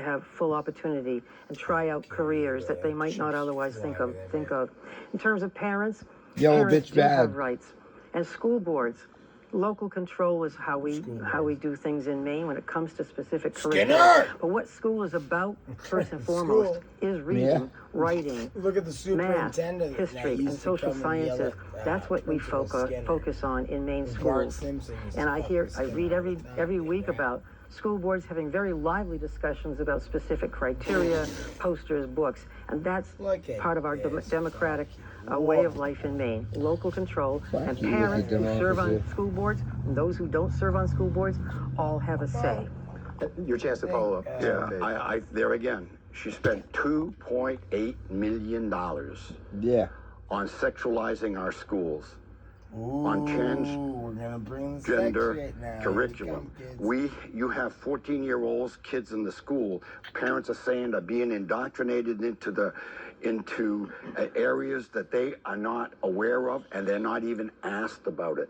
have full opportunity and try out careers that they might not otherwise think of. In terms of parents, parents do have rights. And school boards, local control is how we do things in Maine when it comes to specific curriculum. But what school is about, first and foremost, is reading, writing, Look at the math, history, and social sciences. That's what we focus on in Maine schools. And I read every week about school boards having very lively discussions about specific criteria, posters, books, and that's part of our democratic way of life in Maine. Local control, and parents who serve on school boards and those who don't serve on school boards all have a say. Your chance to follow up. Yeah, I there again. She spent $2.8 million on sexualizing our schools, on transgender curriculum. You have 14-year-olds, kids in the school. Parents are saying are being indoctrinated into areas that they are not aware of, and they're not even asked about it.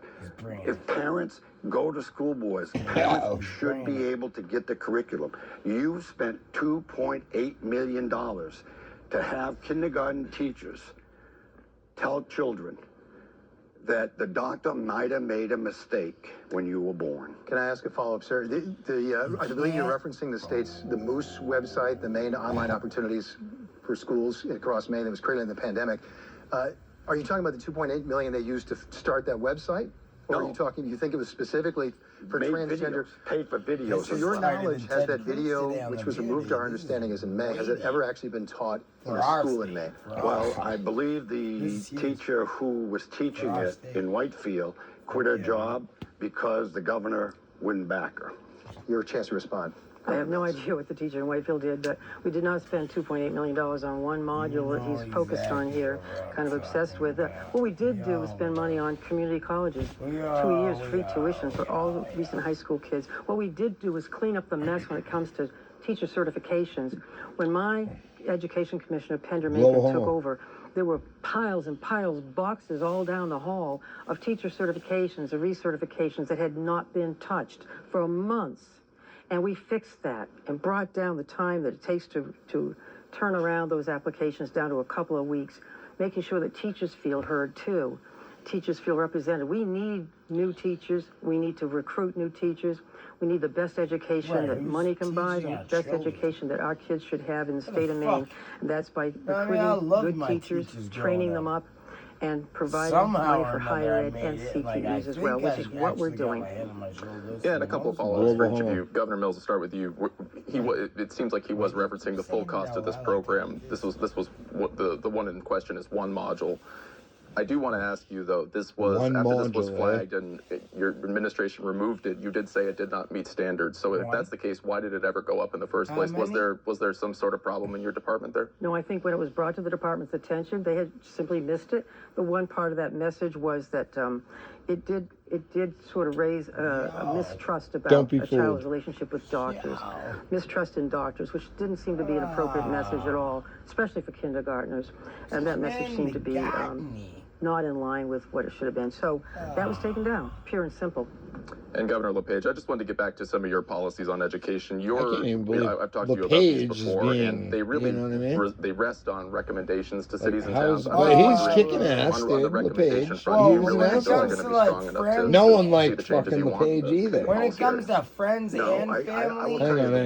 If parents go to school boards, parents should be able to get the curriculum. You spent $2.8 million to have kindergarten teachers tell children that the doctor might have made a mistake when you were born. Can I ask a follow-up, sir? I believe you're referencing the Moose website, the Maine Online Opportunities for Schools across Maine that was created in the pandemic. Are you talking about the $2.8 million they used to start that website? Or are you think it was specifically for transgender? Paid for videos. So your knowledge, has that video, which was removed, our understanding is in May, has it ever actually been taught in a school in May? Well, I believe the teacher who was teaching it in Whitefield quit her job because the governor wouldn't back her. Your chance to respond. I have no idea what the teacher in Whitefield did, but we did not spend $2.8 million on one module that he's focused on here, kind of obsessed with. What we did do was spend money on community colleges, 2 years free tuition for all recent high school kids. What we did do was clean up the mess when it comes to teacher certifications. When my education commissioner, Pender Macon, took over, there were piles and piles, boxes all down the hall of teacher certifications and recertifications that had not been touched for months. And we fixed that and brought down the time that it takes to turn around those applications down to a couple of weeks, making sure that teachers feel heard too. Teachers feel represented. We need new teachers. We need to recruit new teachers. We need the best education that money can buy, the best education that our kids should have in the state of Maine. And that's by recruiting good teachers, training them up, and providing money for higher ed and CTEs as well, which is what we're doing. Yeah, and a couple of follow-ups for each of you. Governor Mills, to start with you. It seems like he was referencing the full cost of this program. This was what the one in question is one module. I do want to ask you, though, this was after this was flagged and your administration removed it. You did say it did not meet standards. So if that's the case, why did it ever go up in the first place? Was there some sort of problem in your department there? No, I think when it was brought to the department's attention, they had simply missed it. The one part of that message was that it did sort of raise a mistrust about a child's relationship with doctors, mistrust in doctors, which didn't seem to be an appropriate message at all, especially for kindergartners. And that message seemed to be not in line with what it should have been. So that was taken down, pure and simple. And Governor Lepage, I just wanted to get back to some of your policies on education. I've talked to you about these before, and they really they rest on recommendations to cities and towns. But he's kicking ass, dude. Lepage. No one liked fucking Lepage either. When it comes to friends and family.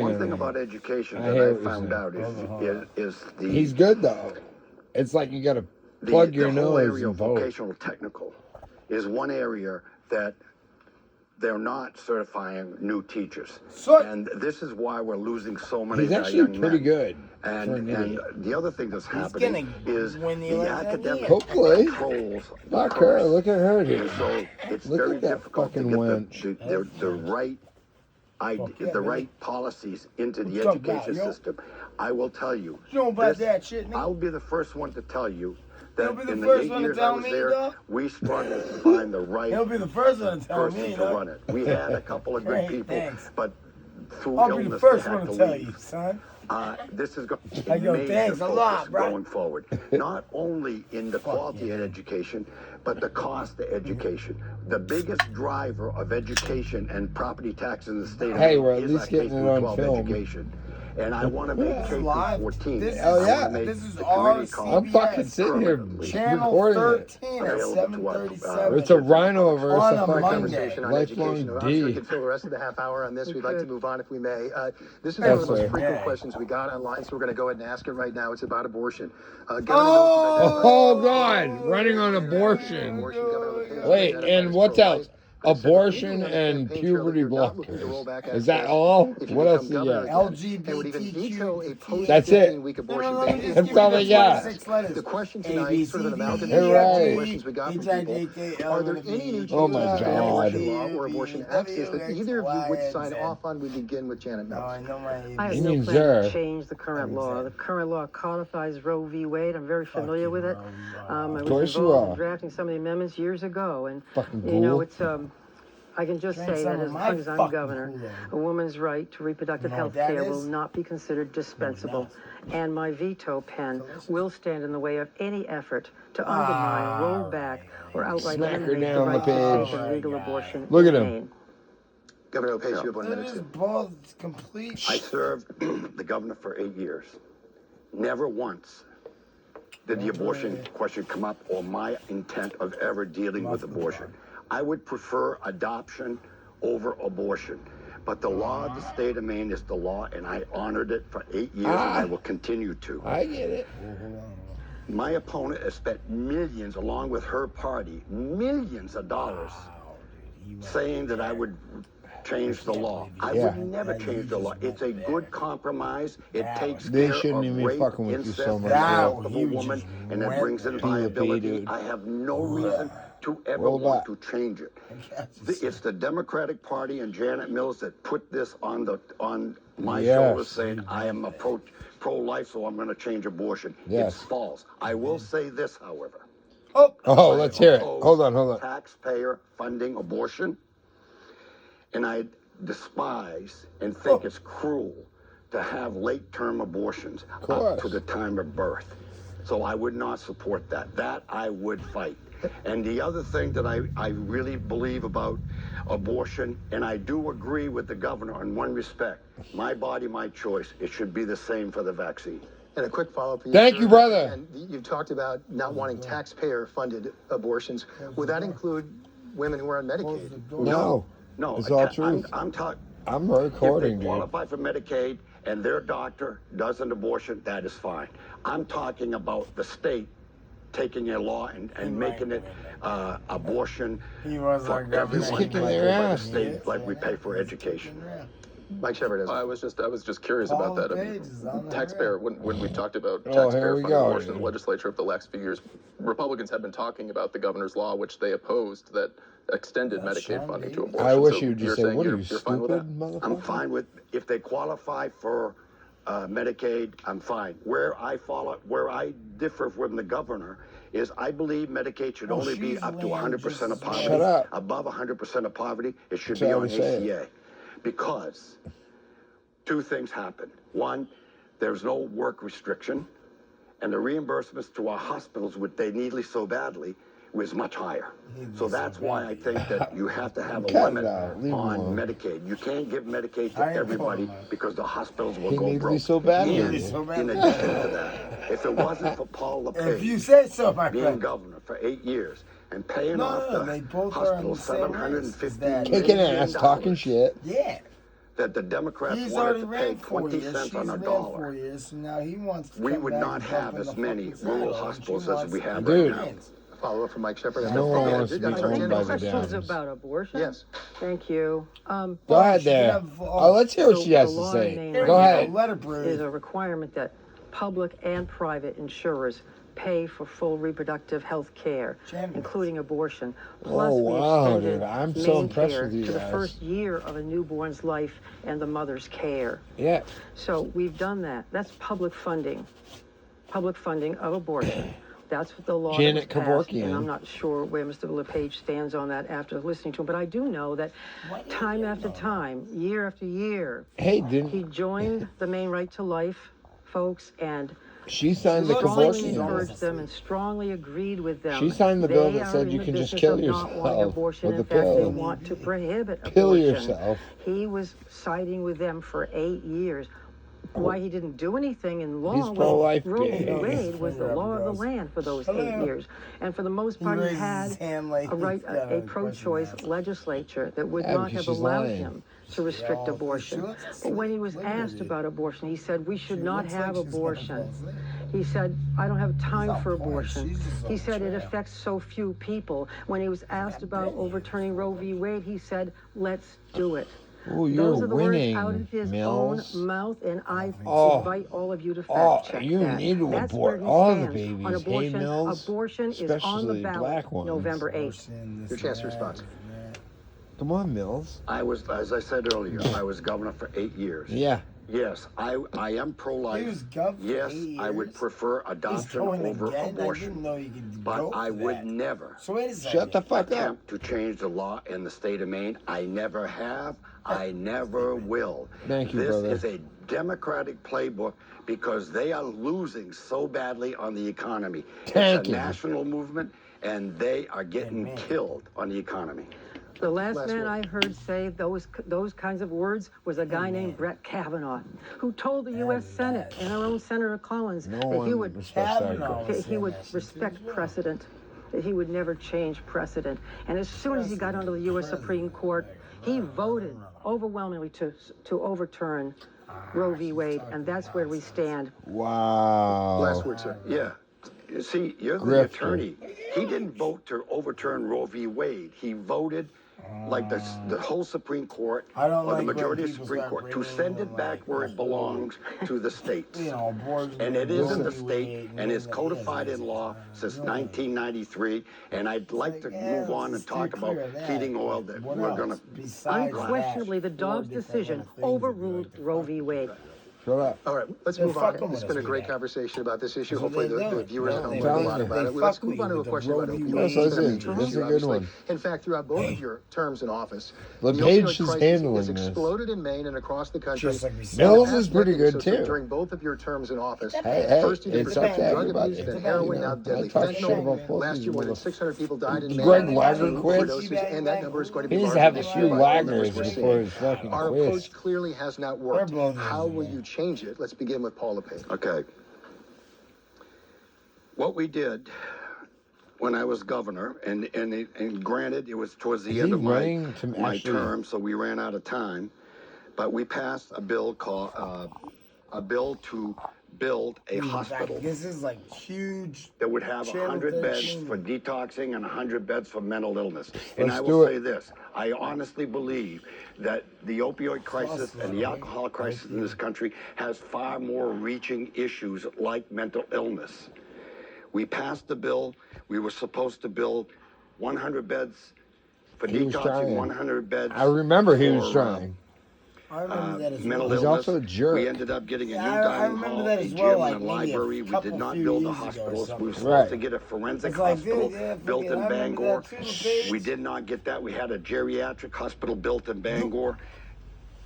One thing about education that I found out is the... He's good, though. It's like you got to plug your nose. The whole area of vocational technical is one area that they're not certifying new teachers. And this is why we're losing so many young men. He's actually pretty good. And the other thing that's happening is the academic controls. Look at her. Look at her, dude. So it's very difficult to get the right policies into the education system. I will tell you, I'll be the first one to tell you that in the 8 years I was there, we struggled to find the right person to run it. We had a couple of good people, but through illness, they had to leave. This is going to be major focus going forward. Not only in the quality of education, but the cost of education. The biggest driver of education and property taxes in the state of Maine is our K-12 education. And I want to make K through 14. This is, Oh, yeah. I wanna make this is the our community college I'm fucking CBS. sitting here permanently Channel recording it. 13 at Available to us, 7:37. It's a rhino versus On a a fucking Monday. Conversation on lifelong education. I'm sure we D. could fill the rest of the half hour on this. We We'd like to could. move on if we may. This is Yes, one of the most sir. frequent Yeah. questions we got online, so we're going to go ahead and ask it right now. It's about abortion. Governor Oh, God. Running on abortion. Wait, and what's else? Abortion and puberty blockers. Is that all? What else you got? LGBTQ. That's it. week No, abortion no, let me ban. just That's give you all the they got. 26 letters. The question A, tonight, B, sort of C, an D, amalgamation E, Right. F, of G, questions we got from H, I, people. J, K, L, Are there M, N, any P, new Q, Oh, changes my to R, abortion God. law or S, T, abortion U, V, access that W, either of you would X, sign Y, off on? We begin with Janet No, Mills. I know my I have He no means plan her. to change the current law. The current law codifies Roe v. Wade. I'm very familiar with it. I was course you involved in are. drafting some of the amendments years ago, and Fucking you know, ghoul. it's I can just Drink say some that of as my long as I'm fucking governor, Kool-Aid. a woman's right to reproductive You know health what that care will is? not be considered dispensable, and my veto pen will stand in the way of any effort to undermine, roll back, or outright Smack her eliminate the down, right to Lepage. safe and legal abortion Look in at him. Maine. Governor Lepage, you have 1 They're minute. just both complete. I served the governor for 8 years. Never once did the abortion question come up or my intent of ever dealing with abortion. I would prefer adoption over abortion. But the law of the state of Maine is the law, and I honored it for 8 years, and I will continue to. I get it. My opponent has spent millions, along with her party, millions of dollars, saying that I would change the law. I Yeah. would never change the law. It's a good compromise. It takes They care shouldn't of even rape, fucking with you incest, so and much. the Now health of a you woman, just and it went brings in there. viability. dude. I have no reason to ever Roll want back. to change it. It's the Democratic Party and Janet Mills that put this on my Yes. shoulders, saying I am a pro-life, so I'm going to change abortion. Yes. It's false. I will say this, however. Oh, let's hear it. oppose Hold on. Taxpayer funding abortion, and I despise and think it's cruel to have late-term abortions up to the time of birth. So I would not support that. That I would fight. And the other thing that I really believe about abortion, and I do agree with the governor in one respect, my body, my choice. It should be the same for the vaccine. And a quick follow-up for you. Thank sir. you, brother. And you've talked about not wanting taxpayer-funded abortions. Would that include women who are on Medicaid? No. No, It's all truth. I'm talking. I'm recording, If they dude. qualify for Medicaid and their doctor does an abortion, that is fine. I'm talking about the state taking a law and making it abortion He was for our governor. He's everyone kicking paid their for by the ass. state, like we pay for education. Mike Shepard has. I was just curious about that. I mean, taxpayer, when we've talked about Oh, here taxpayer we funded go. abortion in the legislature over the last few years, Republicans have been talking about the governor's law, which they opposed, that extended Medicaid funding to abortion. I wish So you would just you're say, saying what are you're you, fine with that? stupid motherfucker? I'm fine with, if they qualify for Medicaid, I'm fine. Where I differ from the governor is I believe Medicaid should only be she's up to laying 100% of just- poverty. Shut up. Above 100% of poverty, it should That's be how on they say it. ACA. Because two things happen. One, there's no work restriction, and the reimbursements to our hospitals, which they need so badly, was much higher. So that's why I think that you have to have a Cut it limit out. Leave him on alone. Medicaid. You can't give Medicaid to I ain't everybody calling him. because the hospitals will He go needs broke. me so badly. And He needs so in badly. addition to that, if it wasn't for Paul If you LePage say so, my being friend. governor for 8 years and paying No, off no, the they both are on hospital the same list. Is $750 that- Kicking million ass, talking shit. Yeah. that the Democrats He's wanted already to pay ran 4 20 years. cents She's on a ran dollar. 4 years, so now he wants to We come would back not and have jump in as the many fucking rural saddle, and hospitals she as wants we to have come right back now. in. Follow-up from Mike Shepard. No one wants to be Are there owned any by the questions Dems. about abortion? Yes. Thank you. Go ahead there. Let's hear what So she has the to law say. in Maine Here right Go we now ahead. Let her is breathe. a requirement that public and private insurers pay for full reproductive health care, Champions. including abortion. Plus, Oh, we wow, extended dude. I'm so Maine impressed care with you to the guys. first year of a newborn's life and the mother's care. Yeah. So we've done that. That's public funding of abortion. That's what the law Janet that was passed, and Kevorkian. I'm not sure where Mr. Lepage stands on that after listening to him, but I do know that time after time, year after year, Hey, he didn't joined the Maine Right to Life folks and she signed the strongly Kevorkian? encouraged them and strongly agreed with them. She signed the bill They that are said in you the can just business kill of not wanting yourself abortion. with In the fact, they pill. want to prohibit Kill abortion. yourself. He was siding with them for 8 years. why he didn't do anything in law. He's pro-life, Roe v. baby. Wade was the law of the land for those 8 years. And for the most part, he raises had his hand like a he's got a a pro-choice question to ask. legislature that would Yeah, not because have she's allowed lying. him to restrict abortion. But when he was asked about abortion, he said, we should not have abortion. He said, I don't have time for abortion. He said it affects so few people. When he was asked about overturning Roe v. Wade, he said, let's do it. Oh, you're Those are the winning, words out of his Mills. own mouth, and I Oh. invite all of you to Oh, fact check you that. need to That's abort where he all the stands on babies. Hey, abortion. Mills, Abortion is on the especially ballot black ones. November 8th. Your chance to respond. Come on, Mills. I was, as I said earlier, I was governor for 8 years. Yeah. Yes, I am He was pro-life. governor for Yes, 8 I would years. prefer He's adoption going over again. I abortion. didn't know you could But go I for would that. never So wait a second. Shut the fuck up. attempt to change the law in the state of Maine. I never have. I never will. Thank you, this brother. is a Democratic playbook because they are losing so badly on the economy. It's Tanking. a national movement, and they are getting killed on the economy. The last Last man word. I heard say those kinds of words was a guy named Brett Kavanaugh, who told the U.S. Senate and our own Senator Collins No that he one would respects that Kavanaugh guy. was he would saying that shit respect too as well. precedent, that he would never change precedent. And as soon as he got onto the U.S. Supreme Court, he voted overwhelmingly to overturn Roe v. Wade, and that's where we stand. Wow. Last word, sir. Yeah. You see, you're the Grifter. attorney. He didn't vote to overturn Roe v. Wade. He voted like the whole Supreme Court I don't or the like when majority of the people Supreme start Court to bringing send in, it back like, where the it belongs to the states. You know, abortion. And it is in the Roe v. state, Wade, and it's yeah, codified yeah, in law yeah. since Yeah. 1993. And I'd like to move on and talk about heating oil that What we're else going to. besides Unquestionably, the that, Dobbs four different decision little things that you overruled like to Roe fuck v. with. Wade. Shut up. All right, let's They're move on. fucking It's with been a us great with that. conversation about this issue. That's what Hopefully they the do. viewers No, at home they learn a don't. lot about They it. Let's fuck move with on to you a with the question about Roe v. opioids. Wade. It's been a Yes, I major did. That's issue, a good obviously. one. In fact, throughout both of your terms in office, the Lepage opioid is crisis handling has this. exploded in Maine and across the country. Just like we said. Mills In the is past pretty decade, good, so too. During both of your terms in office, Hey, first you did it's up to prescription drug everybody. abuse, then heroin, now You know, deadly I talk shit fentanyl. about both Last these year, more than motherfuckers. 600 people died in Maine. Greg from Lager quit? overdoses, and that number is going to He be needs to larger have a this few year by all the numbers Lagners we're before seeing. his fucking Our quit. approach clearly has not worked. They're both How will easy, you change it? Let's begin with Paul Lepage. Okay. What we did when I was governor, and granted, it was towards the Is end he of running to my actually- term, so we ran out of time. But we passed a bill called a bill to build a hospital This is like huge. that would have Channel 100 beds 13. for detoxing and 100 beds for mental illness. And Let's I do will it. say this: I honestly believe that the opioid crisis and the alcohol crisis in this country has far more reaching issues like mental illness. We passed the bill. We were supposed to build 100 beds for He was detoxing, trying. 100 beds. I remember he was for, trying. I remember that as mental well. He's illness. also a jerk. We ended up getting a new Yeah, I dining remember hall, that a as gym, well, like and a maybe a library. We couple did not few build a years ago or hospital. We were something. supposed Right. to get a forensic It's like, hospital yeah, built fucking- in I remember Bangor. that too, Lepage. We did not get that. We had a geriatric hospital built in Bangor.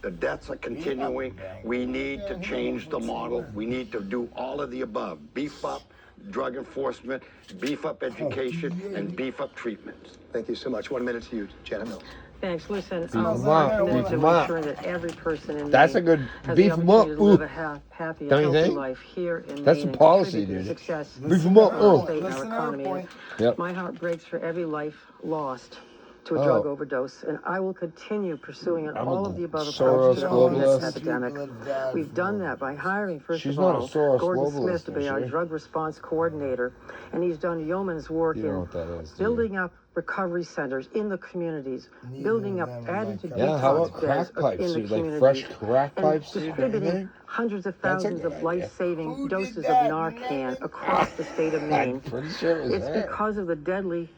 The deaths are continuing. We need to change the model. We need to do all of the above. Beef up drug enforcement, beef up education, and beef up treatment. Thank you so much. 1 minute to you, Janet Mills. Thanks. Listen, Beef 'em I'm up, committed beef to 'em up. ensuring that every person in That's Maine a good has beef the 'em up. opportunity to live Ooh. a happy and Don't you healthy think? life here in That's Maine a and policy, contribute to dude. the success Beef 'em up. of our Ooh. state and our Listen to our economy. point. Yep. My heart breaks for every life lost to a Oh. drug overdose, and I will continue pursuing an I'm a all of the above Soros approach to the homeless globalist. epidemic. We've done that by hiring, first She's of not a all, Soros Gordon globalist, Smith to be is our she? drug response coordinator, and he's done yeoman's work You know in what that is, do you? building up recovery centers in the communities, building up, adding to Yeah, how about detox crack beds pipes, in the dude? Like communities, fresh crack and pipes, dude, don't you distributing think? hundreds of That's a thousands good of idea. life-saving Who did doses of that? Narcan across the state of I'm Maine. pretty sure it was It's her. because of the deadly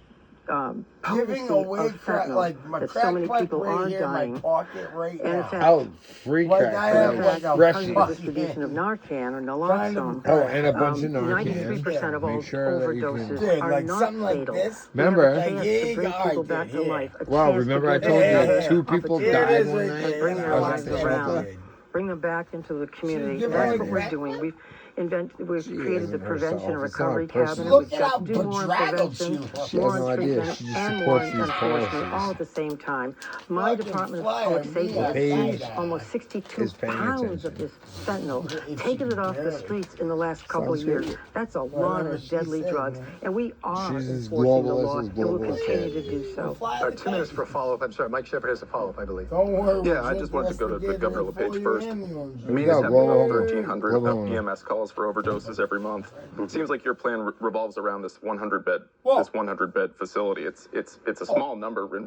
Giving potency away of crack, fentanyl like my that crack so many pipe people right are here in my dying. pocket right And in now. fact, Oh, free Like, crack. I in have yeah. like fact, a because of the Freshy. distribution of Narcan or Kind naloxone, of Oh, and a bunch of 93% Narcan. of all Make sure that you overdoses can... Dude, are like not something like fatal. this. We have Remember? a chance Like, to yeah, bring all people right, back to yeah. life. A Wow, chance remember to I give told them you another that 2 people opportunity died is one right night? there. and bring their I was lives at the around. shelter. bring them back into the community. And that's what we're doing. We've created the Prevention and Recovery Cabinet. We've got to do more prevention, more on treatment, and more on enforcement, all at the same time. My Department of Public Safety has seized almost 62 pounds of this fentanyl, taken it off the streets in the last couple of years. That's a lot of deadly drugs, and we are enforcing the law, and will continue to do so. 2 minutes for a follow-up. I'm sorry, Mike Shepard has a follow-up, I believe. Don't worry. Yeah, I just wanted to go to the Governor Lepage first. Maine Yeah, is having go about on. 1,300 Go on. EMS calls for overdoses every month. It seems like your plan revolves around this 100-bed facility. It's a small number in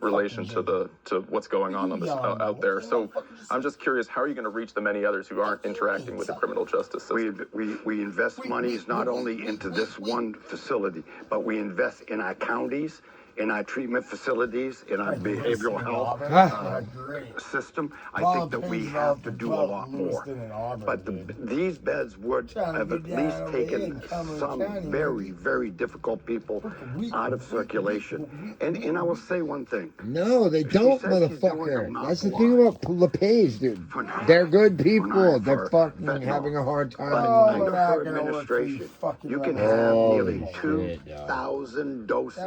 relation to what's going on this out there. So I'm just curious, how are you going to reach the many others who aren't interacting with the criminal justice system? We invest monies not only into this one facility, but we invest in our counties, in our treatment facilities, in our behavioral health system. I think that we have to do a lot more. But these beds would have at least taken some very, very difficult people out of circulation. And I will say one thing. No, they don't, motherfucker. That's the thing about Lepage, dude. They're good people. They're fucking having a hard time. Under her administration, you can have nearly 2,000 doses.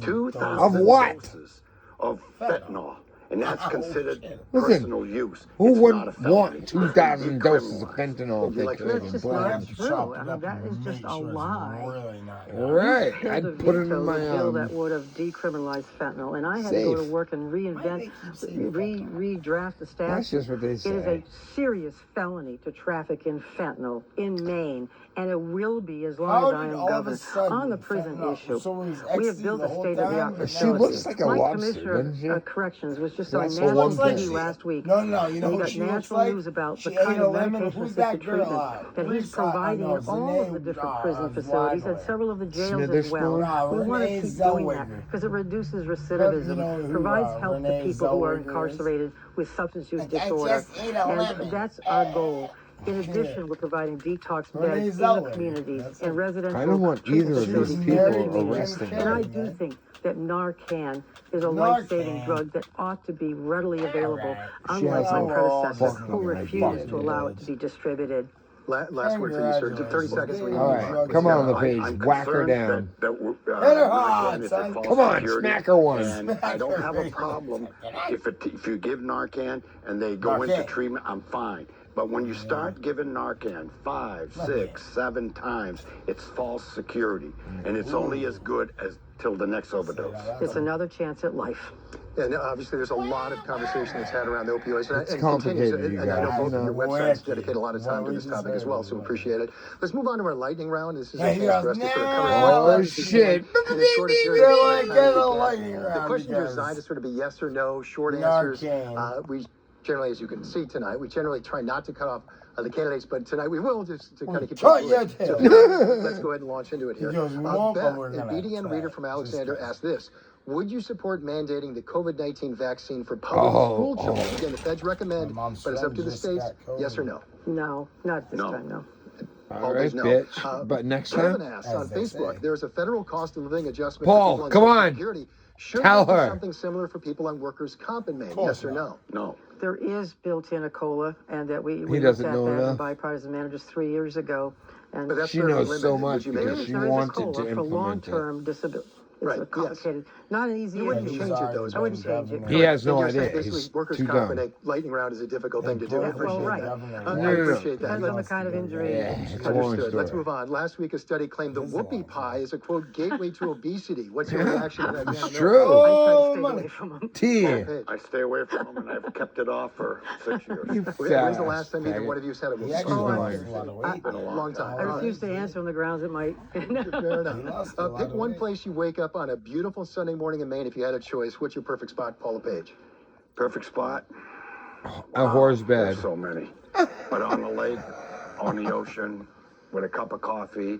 2,000 Of what? doses of fentanyl. And that's considered Listen, personal use. Who It's wouldn't not a felony. want 2,000 doses of fentanyl if they could? That's just not true. I mean, that is just a lie. Right. I'd put it in my a bill that would have decriminalized fentanyl, and I had to go to work and redraft the statute. That's just what they say. It is a serious felony to traffic in fentanyl in Maine, and it will be as long as I am governor. On the prison issue, we have built a state-of-the-art facility. She looks like a My lobster, commissioner doesn't she? of corrections was just on That's the national one thing. TV last week. No, you know and who he she got looks national like? news about the She kind ate of a lemon. medication Who's that assisted girl? treatment that he's providing no, in all of the different prison facilities and several of the jails as well. We want to keep doing that because it reduces recidivism, provides help to people who are incarcerated with substance use disorder, and that's our goal. In addition, we're providing detox beds in the communities and residential I don't want treatment either of these facilities people in the communities. arrested. And I do think that Narcan is a life-saving drug that ought to be readily available, unlike has my no predecessor fucking who refused idea. to allow it to be distributed. Last word for you, sir. 30 seconds. All right, come on, Lepage, whack her down. Come on, smack her one. And I don't have a problem if you give Narcan and they go into treatment, I'm fine. But when you start giving Narcan 5, 6, 7 times, it's false security, and it's only as good as till the next overdose. It's another chance at life. And obviously, there's a lot of conversation that's had around opioids. It's complicated, you And I know guys. both of your websites dedicate a lot of time to this topic as well, so appreciate it. Let's move on to our lightning round. This is a chance for us to sort of cover Oh, shit. in a short period of time. The questions are designed to sort of be yes or no, short answers. We generally, as you can see tonight, we generally try not to cut off the candidates, but tonight we will, just to kind of keep it. So, let's go ahead and launch into it here. Beth, an BDN reader from Alexander asked this: would you support mandating the COVID-19 vaccine for public school children? Again, the feds recommend, but it's up to the states. Yes or no? No, not this time, no. All right, no. bitch. But next Kevin time? asks on Facebook, there's a federal cost of living adjustment Paul, for people come Social on. Security. Should Tell there be her. something similar for people on workers' comp in Maine? Yes or no? No. There is built-in a COLA, and that we He looked doesn't at know that in enough. bipartisan managers 3 years ago. And But that's She fairly knows limited. so Would much you make because it? she there is a wanted COLA to for implement it. long-term disability. It's Right, a yes. complicated, not an easy You wouldn't answer. change it, though, is I what wouldn't you're change saying. it. He has no And you're saying idea. basically He's workers' too comp dumb. and a lightning round is a difficult thing to do. I Well, appreciate right. that. No, I no. appreciate that. Depends on the kind of injury. Yeah, it's a long Understood. Let's story. move on. Last week, a study claimed the whoopie pie is a, quote, gateway to obesity. What's your reaction to that? It's true. I try to stay away from them. T. I stay away from them, and I've kept it off for 6 years. You When's the last time either faggot. one of you has had a whoopie actually pie? lost a lot of weight. It's been a long time. I refuse to answer on the grounds it might. Fair enough. lost a lot Pick of one weight. place you wake up on a beautiful Sunday morning in Maine if you had a choice. What's your perfect spot, Paula Page? Perfect spot? A horse bed. There's so many. But on the lake, on the ocean, with a cup of coffee,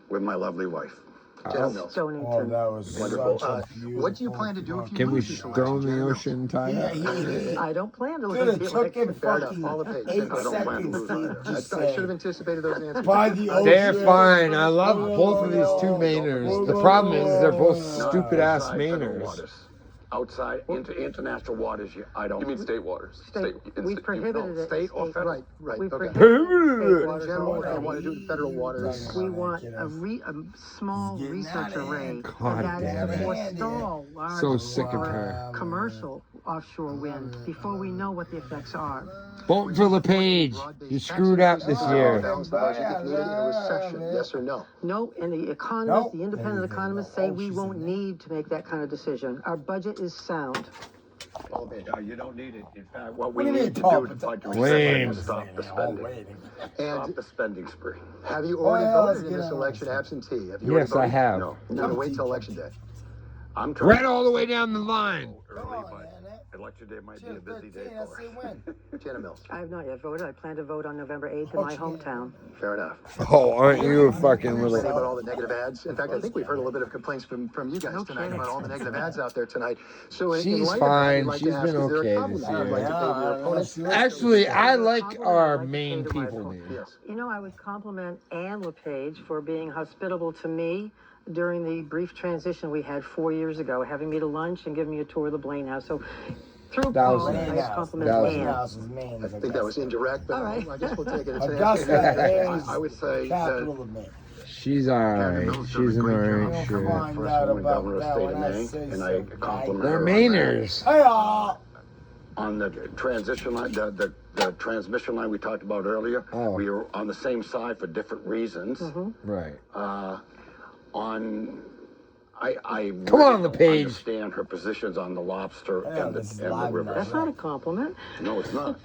with my lovely wife. Jen Mills. Stonington. that was Wonderful. such a beautiful What do you plan to do if you Can we lose this throw election, in the Jen Mills? ocean and tie up? I don't plan to Dude, look it at took him Fair enough. fucking Paula Page. 8 Jen Mills. seconds to I just should have say, anticipated those answers. by the ocean. They're fine. I love both of these two Mainers. The problem is they're both No, stupid ass inside federal Mainers. waters. outside into international waters, I don't. You mean state waters? We prohibited it. State or state. federal? Right, We okay. prohibited But in state general, waters if they already. want to do it in federal waters, We want a small Getting research out of array, hand. God and that is damn to it. forestall large So sick of or her. commercial offshore wind before we know what the effects are. Vote for Lepage. You screwed up this year. balance the budget if needed in a recession, yes or no? No, and the economists, Nope. the independent Anything. economists say Oh, we she's won't in there. need to make that kind of decision. Our budget is sound. You don't need it. In fact, what What we do you need to mean, do is Paul? budget Lame. recession and stop the spending. And Stop the spending spree. have you already Well, let's voted in get this on election with it. absentee? Have you already Yes, I voted? have. No. You're going to wait till election day. I'm trying. Right all the way down the line. Early, but election day might be a busy day for us. Janet Mills. I have not yet voted. I plan to vote on November 8th in my hometown. Fair enough. Oh, aren't you a fucking Say little... about all the negative ads. In fact, I think we've heard a little bit of complaints from you guys tonight about all the negative ads out there tonight. So in She's light fine. of that, we'd like She's to ask, been is there okay a compliment this you'd like to pay to your opponents? Actually, I like Compliment our I'd like to main pay to my people opponent. names. Yes. You know, I would compliment Ann Lepage for being hospitable to me during the brief transition we had 4 years ago, having me to lunch and giving me a tour of the Blaine House. So through That was Paul, nice. I just compliment That was Ann. I think that was indirect, but All right. I guess we'll take it. It's an Augusta I would say capital that of Maine. She's alright. She's an alright You'll shit. find first out woman about governor of the that state when of I Maine, say and I so. compliment They're her on Mainers. Hey, on the transition line, the transmission line we talked about earlier. Oh. We were on the same side for different reasons. Right. I Come on, really don't Lepage. understand her positions on the lobster Yeah, and this is the live river. That's not a compliment. No, it's not.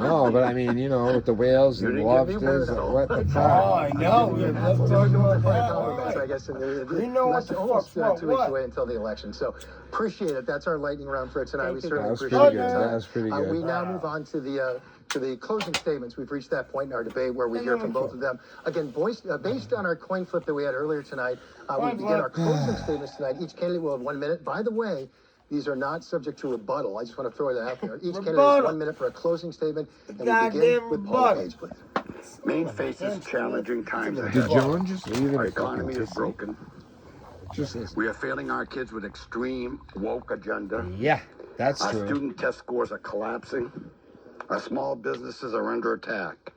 No, but I mean, you know, with the whales You and didn't give me lobsters, one, though. what the Oh, fuck? I know. Let's talk about that. All Compliments, I right. guess, in You know what less- the almost fuck, 2 weeks what? away until the election. So appreciate it. That's our lightning round for tonight. Thank We you, certainly That was appreciate pretty your good. time. That was pretty We good. now move on to the closing statements. We've reached that point in our debate where we hear from both of them. Again, based on our coin flip that we had earlier tonight, we begin our closing statements tonight. Each candidate will have 1 minute. By the way, these are not subject to rebuttal. I just want to throw that out there. Each candidate has 1 minute for a closing statement, and we begin Goddamn with Paul rebuttal. Page, please. Maine faces challenging times Did ahead. John just leave in Our a fucking economy is tissy? broken. Just listen. We are failing our kids with extreme woke agenda. Yeah, that's Our true. student test scores are collapsing. Our small businesses are under attack.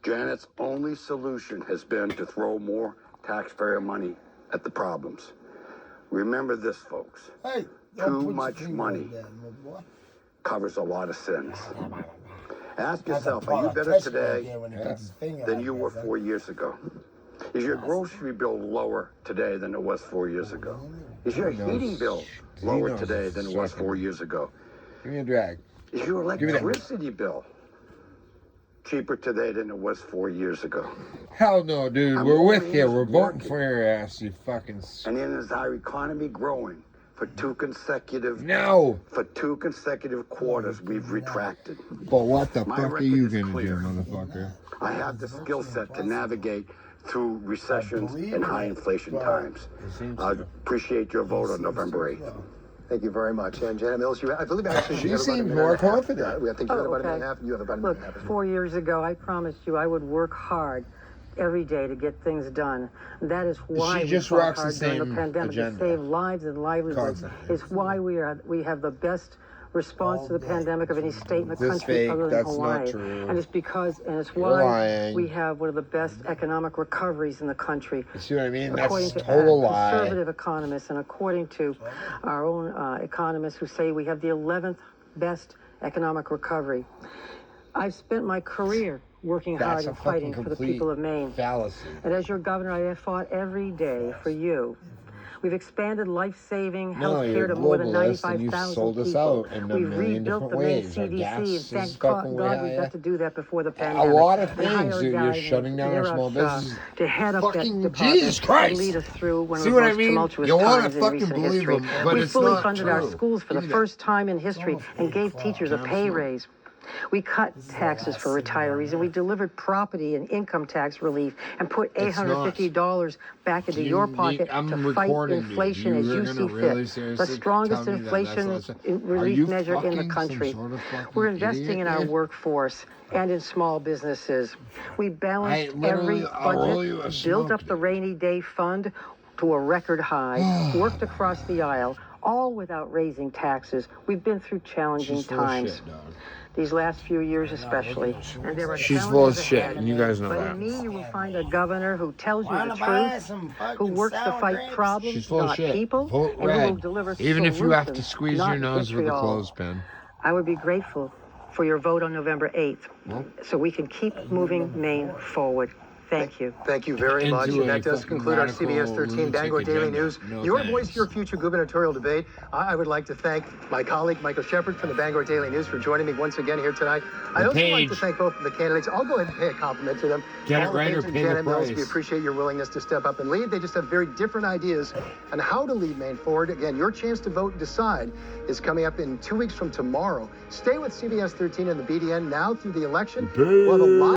Janet's only solution has been to throw more taxpayer money at the problems. Remember this, folks. Hey, Too don't put your much finger money. like that, little boy. Covers a lot of sins. Ask That's a yourself, are you better politician right today there when he puts his finger than like you that, were son. 4 years ago? Is your grocery bill lower today than it was 4 years ago? Is your heating bill lower knows today than it was sucking. 4 years ago? Give me a drag. Is your me that. electricity bill cheaper today than it was 4 years ago? Hell no, dude. I'm We're with always you. We're voting working. for your ass, you fucking... And then is our economy growing? For two consecutive quarters, we've retracted. But what the My fuck are record you is gonna clear. do, motherfucker? I have the skill set to navigate through recessions and high inflation times. I appreciate your vote on November 8th. Thank you very much. And Janet Mills, I believe actually She you have about a seemed minute more and a half. confident. I think you have about a minute and a okay. half, and you have about a minute Look, and a half. 4 years ago, I promised you I would work hard every day to get things done. That is why She we just fought rocks the hard during the same pandemic agenda. to save lives and livelihoods. Constantly. It's why we have the best response to the pandemic of any state in the This country fake, other than that's Hawaii. not true. And it's You're why lying. we have one of the best economic recoveries in the country. You see what I mean? According That's to total lie. conservative economists and according to our own economists who say we have the 11th best economic recovery. I've spent my career working hard That's a and fighting fucking for the complete people of Maine. fallacy. And as your governor, I have fought every day for you. We've expanded life-saving No, health you're care a to more than globalist and 95,000 you've sold us people. out in a We've million rebuilt different the Maine ways. Our CDC, gas and is thank fucking way God we higher. got to do that before the A pandemic. lot of And things, hire dude. You're guys shutting down our near small us, businesses. to head up Fucking that department Jesus Christ. and lead us through one See of what the I most mean? tumultuous You wanna times in fucking recent believe history. them, but We it's fully not funded our true. schools for the Give me first time in history and gave teachers a pay raise. We cut taxes for retirees, and we delivered property and income tax relief and put It's not. $850 back into You your need- pocket I'm to fight recording you. inflation You as are you gonna see really fit. The seriously strongest tell me that inflation that's not- Are relief you measure in the fucking some country. sort of fucking We're investing idiot, in our dude? workforce and in small businesses. We balanced literally, every I'll roll you a budget, built smoke, up the rainy day fund to a record high, worked across the aisle, all without raising taxes. We've been through challenging She's full of times. shit, dog. These last few years especially. And there are She's full of challenges shit, ahead. and you guys know But that. in me, you will find a governor who tells you the Wanna buy truth, some who fucking works to sour fight grapes? problems, She's full of not shit. people, Vote and who will red. deliver Even if you have to solutions, squeeze not your nose with a vitriol. clothespin. I would be grateful for your vote on November 8th, so we can keep moving Maine forward. Thank you. Thank you very Into much. And a that does fucking conclude our radical CBS 13 Bangor lunatic Daily agenda. News. No Your thanks. voice, your future gubernatorial debate. I would like to thank my colleague, Michael Shepard from the Bangor Daily News for joining me once again here tonight. I'd also like to Lepage. thank both of the candidates. I'll go ahead and pay a compliment to them. Get it Paul right or Lepage and pay the Janet Mills, we price. appreciate your willingness to step up and lead. They just have very different ideas on how to lead Maine forward. Again, your chance to vote and decide is coming up in 2 weeks from tomorrow. Stay with CBS 13 and the BDN now through the election. We'll have a live